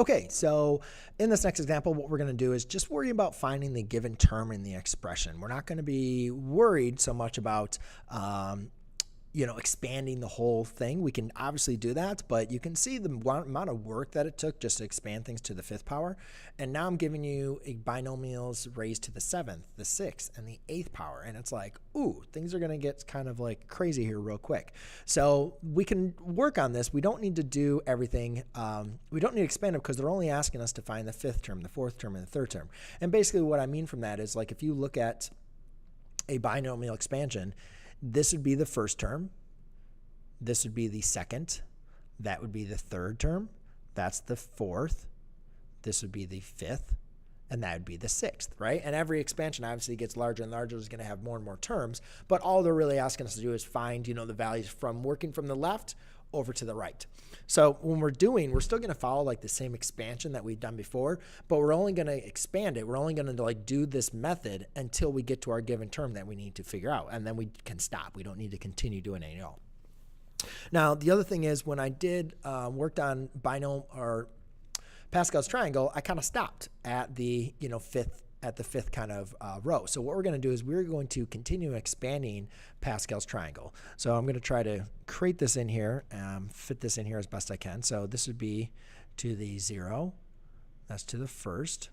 Okay, so in this next example, what we're going to do is just worry about finding the given term in the expression. We're not going to be worried so much about expanding the whole thing. We can obviously do that, but you can see the amount of work that it took just to expand things to the 5th power. And now I'm giving you a binomials raised to the 7th, the 6th, and the 8th power. And it's like, ooh, things are going to get kind of like crazy here real quick. So we can work on this. We don't need to do everything. We don't need to expand it because they're only asking us to find the 5th term, the 4th term, and the 3rd term. And basically what I mean from that is, like, if you look at a binomial expansion, this would be the 1st term. This would be the 2nd. That would be the 3rd term. That's the 4th. This would be the 5th. And that would be the 6th, right? And every expansion obviously gets larger and larger. It's going to have more and more terms. But all they're really asking us to do is find, the values from working from the left over to the right. So when we're still going to follow like the same expansion that we've done before, but we're only going to expand it. We're only going to like do this method until we get to our given term that we need to figure out. And then we can stop. We don't need to continue doing it at all. Now, the other thing is, when I did worked on binomial or Pascal's triangle, I kind of stopped at the 5th kind of row. So what we're going to do is we're going to continue expanding Pascal's triangle. So I'm going to try to create this in here, fit this in here as best I can. So this would be to the 0. That's to the 1st.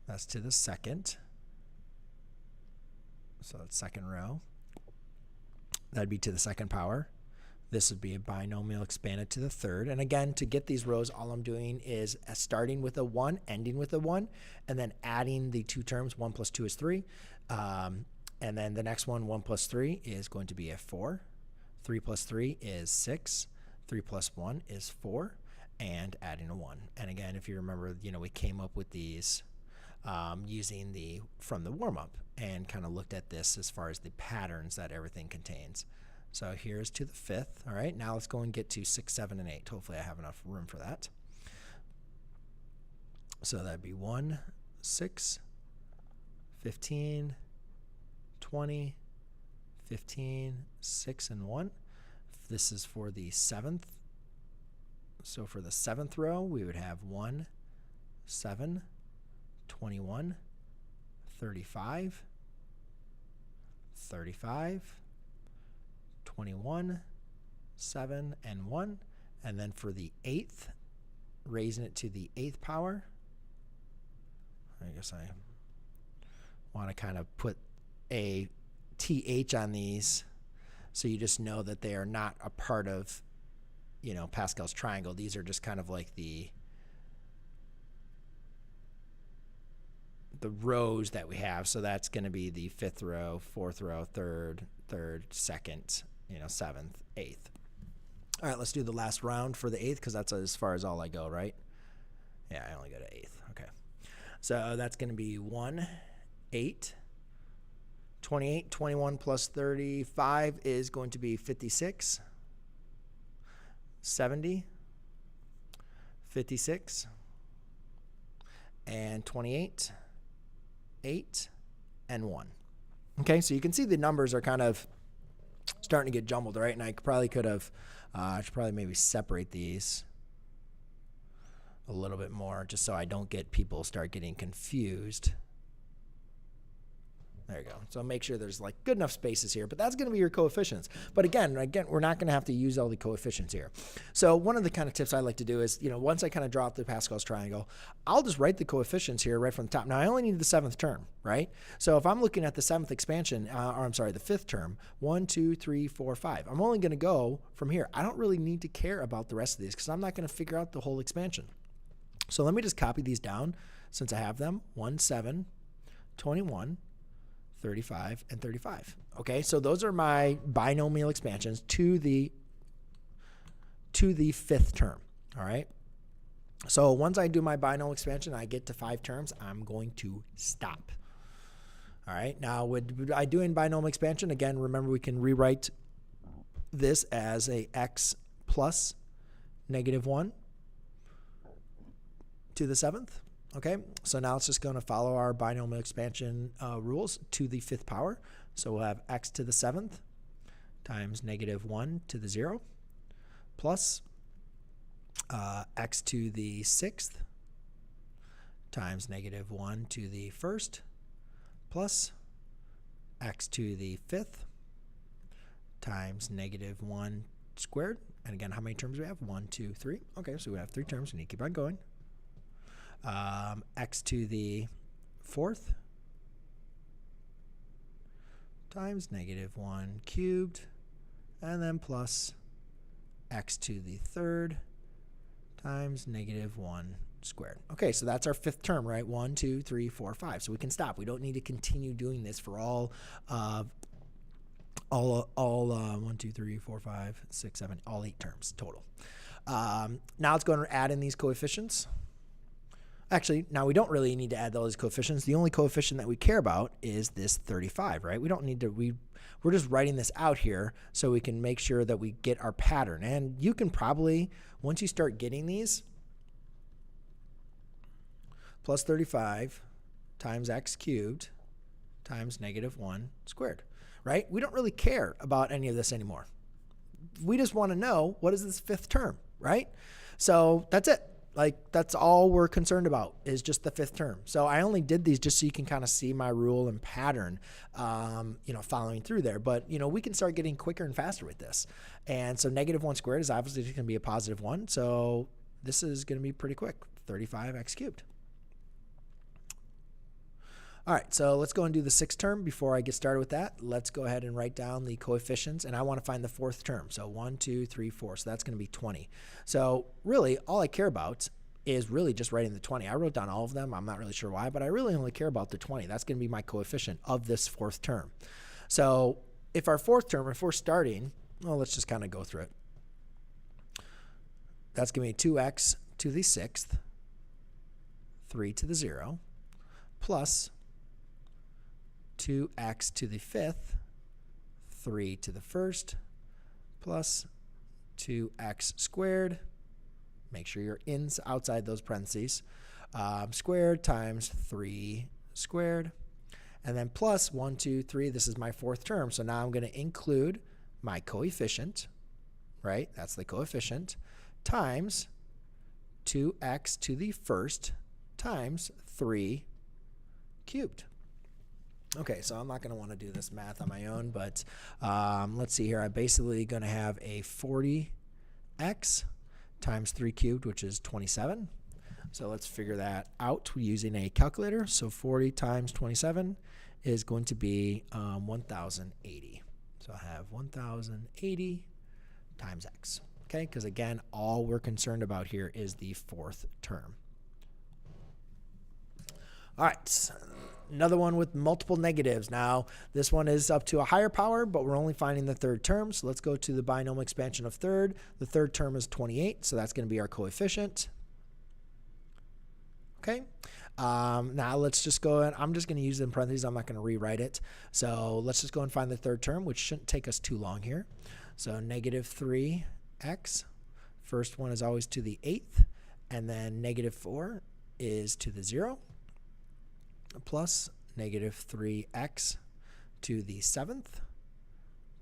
That's to the 2nd. So that's 2nd row. That'd be to the 2nd power. This would be a binomial expanded to the 3rd. And again, to get these rows, all I'm doing is starting with a 1, ending with a 1, and then adding the 2 terms. 1 plus 2 is 3. And then the next one, 1 plus 3, is going to be a 4. 3 plus 3 is 6. 3 plus 1 is 4. And adding a 1. And again, if you remember, we came up with these using from the warm-up and kind of looked at this as far as the patterns that everything contains. So here's to the 5th. All right, now let's go and get to 6, 7, and 8. Hopefully I have enough room for that. So that'd be 1, 6, 15, 20, 15, 6, and 1. This is for the 7th. So for the 7th row, we would have 1, 7, 21, 35, 35, 21, 7, and 1. And then for the 8th, raising it to the 8th power, I guess I want to kind of put a TH on these so you just know that they are not a part of, Pascal's triangle. These are just kind of like the rows that we have. So that's going to be the 5th row, 4th row, 3rd, 2nd, 7th, 8th. All right, let's do the last round for the 8th because that's as far as all I go, right? Yeah, I only go to 8th. Okay. So that's going to be 1, 8, 28, 21 plus 35 is going to be 56, 70, 56, and 28, 8, and 1. Okay, so you can see the numbers are kind of starting to get jumbled, right? And I probably could have, I should probably maybe separate these a little bit more just so I don't get people start getting confused. There you go. So make sure there's like good enough spaces here, but that's going to be your coefficients. But again, we're not going to have to use all the coefficients here. So one of the kind of tips I like to do is, once I kind of draw up the Pascal's triangle, I'll just write the coefficients here right from the top. Now I only need the 7th term, right? So if I'm looking at the 7th expansion, the 5th term, 1, 2, 3, 4, 5. I'm only going to go from here. I don't really need to care about the rest of these because I'm not going to figure out the whole expansion. So let me just copy these down since I have them. 1, 7, 21, 35, and 35. Okay, so those are my binomial expansions to the 5th term. All right. So once I do my binomial expansion, I get to 5 terms, I'm going to stop. All right. Now, would I do in binomial expansion? Again, remember we can rewrite this as a x plus -1 to the 7th. Okay, so now it's just going to follow our binomial expansion rules to the 5th power. So we'll have x to the 7th times -1 to the 0 plus x to the 6th times negative 1 to the 1st plus x to the 5th times negative 1 squared. And again, how many terms do we have? 1, 2, 3. Okay, so we have 3 terms. We need to keep on going. X to the 4th times negative 1 cubed, and then plus x to the 3rd times negative 1 squared. Okay, so that's our 5th term, right? 1, 2, 3, 4, 5. So we can stop. We don't need to continue doing this for all 1, 2, 3, 4, 5, 6, 7, all 8 terms total. Now let's go and add in these coefficients. Actually, now we don't really need to add those coefficients. The only coefficient that we care about is this 35, right? We don't need to, we're just writing this out here so we can make sure that we get our pattern. And you can probably, once you start getting these, plus 35 times x cubed times negative 1 squared, right? We don't really care about any of this anymore. We just want to know, what is this 5th term, right? So that's it. Like, that's all we're concerned about is just the 5th term. So I only did these just so you can kind of see my rule and pattern, following through there. But, we can start getting quicker and faster with this. And so negative 1 squared is obviously going to be a positive 1. So this is going to be pretty quick, 35x cubed. All right, so let's go and do the 6th term. Before I get started with that, let's go ahead and write down the coefficients, and I want to find the 4th term. So 1, 2, 3, 4, so that's going to be 20. So really, all I care about is really just writing the 20. I wrote down all of them. I'm not really sure why, but I really only care about the 20. That's going to be my coefficient of this 4th term. So if our 4th term, if we're starting, well, let's just kind of go through it. That's going to be 2x to the 6th, 3 to the 0, plus 2x to the 5th, 3 to the 1st, plus 2x squared. Make sure you're outside those parentheses. Squared times 3 squared. And then plus 1, 2, 3. This is my 4th term. So now I'm going to include my coefficient, right? That's the coefficient, times 2x to the 1st times 3 cubed. Okay, so I'm not going to want to do this math on my own, but let's see here. I'm basically going to have a 40x times 3 cubed, which is 27. So let's figure that out using a calculator. So 40 times 27 is going to be 1,080. So I have 1,080 times x. Okay, because again, all we're concerned about here is the 4th term. All right. Another one with multiple negatives. Now, this one is up to a higher power, but we're only finding the 3rd term. So let's go to the binomial expansion of 3rd. The 3rd term is 28, so that's going to be our coefficient. Okay. Now let's just go, and I'm just going to use it in parentheses. I'm not going to rewrite it. So let's just go and find the 3rd term, which shouldn't take us too long here. So negative 3x. First one is always to the 8th, and then negative 4 is to the 0. Plus negative 3x to the 7th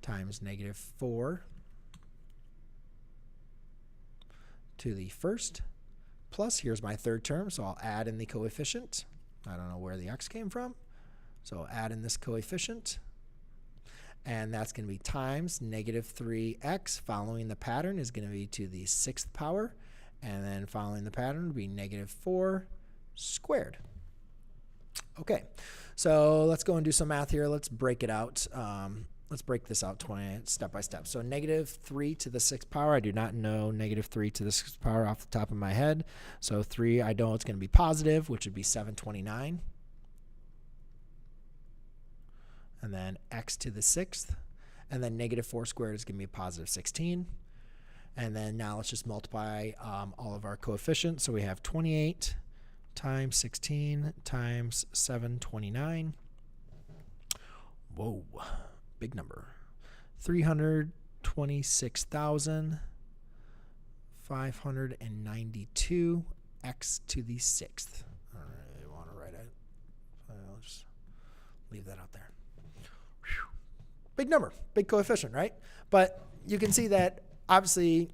times negative 4 to the 1st, plus here's my 3rd term, so I'll add in the coefficient. I don't know where the x came from, so I'll add in this coefficient, and that's going to be times negative 3x. Following the pattern is going to be to the 6th power, and then following the pattern would be negative 4 squared. Okay, so let's go and do some math here. Let's break it out. Let's break this out step by step. So negative 3 to the 6th power. I do not know negative 3 to the 6th power off the top of my head. So 3, I know it's going to be positive, which would be 729. And then x to the 6th. And then negative 4 squared is going to be positive 16. And then now let's just multiply all of our coefficients. So we have 28 times 16 times 729. Whoa, big number. 326,592 x to the 6th. I don't really want to write it. I'll just leave that out there. Whew. Big number, big coefficient, right? But you can see that obviously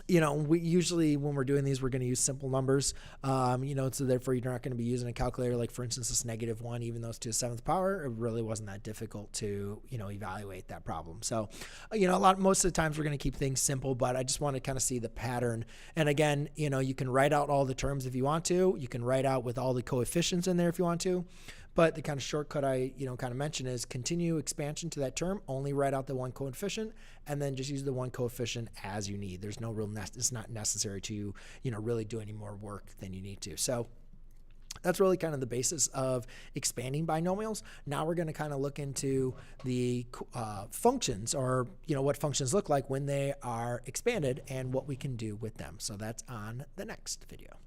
we usually, when we're doing these, we're going to use simple numbers, so therefore you're not going to be using a calculator. Like for instance, this -1, even though it's to the 7th power, it really wasn't that difficult to, evaluate that problem. So, most of the times we're going to keep things simple, but I just want to kind of see the pattern. And again, you can write out all the terms if you want to. You can write out with all the coefficients in there if you want to. But the kind of shortcut I, kind of mentioned is continue expansion to that term, only write out the one coefficient, and then just use the one coefficient as you need. There's no real, it's not necessary to, really do any more work than you need to. So that's really kind of the basis of expanding binomials. Now we're going to kind of look into the functions, or, what functions look like when they are expanded and what we can do with them. So that's on the next video.